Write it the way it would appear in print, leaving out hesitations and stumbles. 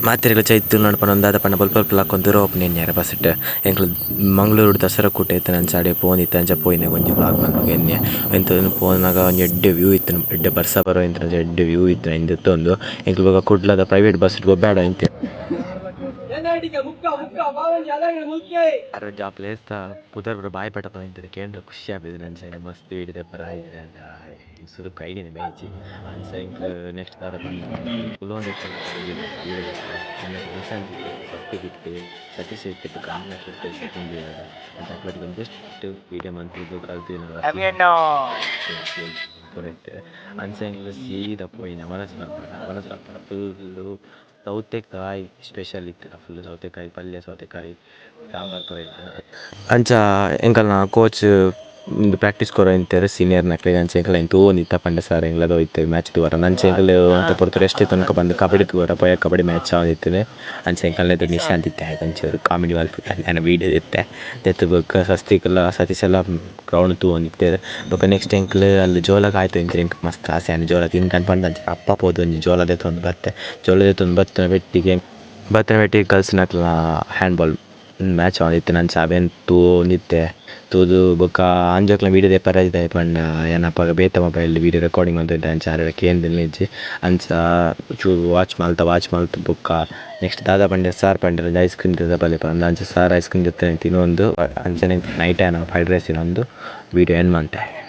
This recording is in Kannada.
ಮಾತೆರೆಗಳ ಚೈತು ನಡ್ಪನ ಒಂದಾದ ಪಂಡ ಬಲ್ಪಲ್ಪಲ ಹಾಕೊಂಡು ದೂರ ಓಪನ್ ಎನ್ಯಾರ ಬಸ್ಸೆಟ್ ಎಂಕ್ಲು ಮಂಗಳೂರು ದಸರಾ ಕೂಟ ಇತ್ತು ನನ್ನ ಸಾಡೆ ಪೋನಿತ್ತು ಅಂಚ ಪೋಯಿನ ಒಂಜಿ ಬ್ಲಾಗ್ ಮನ್ಪಗ ಎನ್ನೆ ಎಂತ ಪೋನಾಗ ಒಂಜಿ ಎಡ್ಡೆ ವ್ಯೂ ಇತ್ತು ಎಡ್ಡೆ ಬರ್ಸ ಬರೋ ಇಂತ ಎಡ್ಡೆ ವ್ಯೂ ಇತ್ತು ಇಂದಿತ್ತು ಒಂದು ಎಂಕ್ಲು ಇವಾಗ ಕುಡ್ಲದ ಪ್ರೈವೇಟ್ ಬಸ್ ಗೊಬ್ಬೇಡ ಇಂತೆ ಆ ಪ್ಲೇಸ್ ಪುದರ್ ಬಾಯಿ ಪಟ್ಟಪ್ಪ ಇಂತದೆ ಕೇಂದ್ರ ಖುಷಿ ಆಗ್ತದೆ ನನ್ನ ಸೈಡ್ ಮಸ್ತ್ ಹಿಡಿದೆ ಪರ ಸುರುಕು ಐಡಿನ ಬೇಯಿಸಿ ಅನ್ಸ ಇಂಕ್ಲು ನೆಕ್ಸ್ಟ್ ದಾರ ಕುಲೋನ್ ಬಿಟ್ಟು ಸತೀಶ್ ಇಟ್ಟು ಕಮ್ಮಿ ಜಸ್ಟ್ ವೀಡಿಯೋ ಮಂತ್ರಿದ್ದು ಕಲ್ತಿನ ಪೂರೈತೆ ಅನ್ಸ ಇಂಗ್ಲು ಸೀದಾ ಪೋಯಿನ ಮನಸ್ಸು ಫುಲ್ಲು ಸೌತೆಕಾಯಿ ಸ್ಪೆಷಲ್ ಇತ್ತು ಫುಲ್ ಸೌತೆಕಾಯಿ ಪಲ್ಯ ಸೌತೆಕಾಯಿ ಸಾಂಬಾರು ಪೂರೈತೆ ಅಂಚ ಎಂಕಲ್ನ ಕೋಚ್ ಪ್ರಾಕ್ಟೀಸ್ ಕೊರೋ ಇಂತಾರೆ ಸೀನಿಯರ್ ನಕ್ಲೆಗ್ ಅಂಚೆ ಎಂಕಲ್ ಎಂತೂ ನಿತ್ತ ಪಂಡ ಸಾರ್ ಎಂಗ್ಲದ ಹೋಯ್ತು ಮ್ಯಾಚ್ ತೂವರ ನಂಚೆ ಎಂಕಲ್ ಅಂತ ಪೊರ್ತು ರೆಸ್ಟ್ ತನಕ ಬಂದು ಕಬಡ್ಡಿ ತೂವರ ಪೋಯ ಕಬಡ್ಡಿ ಮ್ಯಾಚ್ ಆದಿತ್ತು ಅಂಚೆ ಎಂಕಲ್ನ ನಿಶಾಂತ್ ಇತ್ತೆ ಅಂಚೆ ಕಾಮಿಡಿ ವಾಲ್ಪಿ ನಾನು ವೀಡಿಯೋ ಇತ್ತೆ ತೆತ್ತು ಬೊಕ್ಕ ಸಸ್ತಿಕಲ್ಲ ಸತೀಶೆಲ್ಲ ಗ್ರೌಂಡ್ ತೂವೊಂದಿತ್ತೆ ಬೊಕ್ಕ ನೆಕ್ಸ್ಟ್ ಎಂಕ್ಲು ಅಲ್ಲಿ ಜೋಲಕ್ಕೆ ಆಯ್ತು ಇಂಚೆ ಎಂಕ್ ಮಸ್ತ್ ಆಸೆ ಆನೆ ಜೋಲ ತಿನ್ಕಂಡು ಪಂಡ ಅಂಚೆ ಅಪ್ಪ ಪೋದು ಒಂಜಿ ಜೋಲ ದೆತ್ತೊಂದು ಬತ್ತೆ ಜೋಲ ದೆತ್ತೊಂದು ಬತ್ತನ ಬೆಟ್ಟಿಗೆ ಗರ್ಲ್ಸ್ನಕ್ಲ ಹ್ಯಾಂಡ್ಬಾಲ್ ಮ್ಯಾಚ್ ಆದಿತ್ತು ನಂಚೆ ಅವೆನ್ ತೂವೊಂದಿತ್ತೆ ತೂದು ಬೊಕ್ಕ ಅಂಜೋಕ್ಲ ವೀಡಿಯೋ ದೆಪ್ಪರೆ ಪಂಡ ಏನಪ್ಪ ಬೇತ ಮೊಬೈಲ್ ವೀಡಿಯೋ ರೆಕಾರ್ಡಿಂಗ್ ಅಂತ ಅಂಚ ಆರೆ ಕೇಂದ್ರ ನಿಜ್ಜಿ ಅಂಚ ಚೂರು ವಾಚ್ ಮಲ್ತ ಬೊಕ್ಕ ನೆಕ್ಸ್ಟ್ ದಾದಾ ಪಂಡೆ ಸಾರ್ ಪಂಡೆ ಐಸ್ ಕ್ರೀಮ್ ಬಲೆ ಪಂದ ಅಂಚ ಸಾರ್ ಐಸ್ ಕ್ರೀಮ್ ಜೊತೆ ತಿನ್ನೊಂದು ಅಂಚನೆ ನೈಟ್ ಫ್ರೈಡ್ ರೈಸ್ ಇನ್ನೊಂದು ವೀಡಿಯೋ ಏನು ಮಾಡ್ತೆ.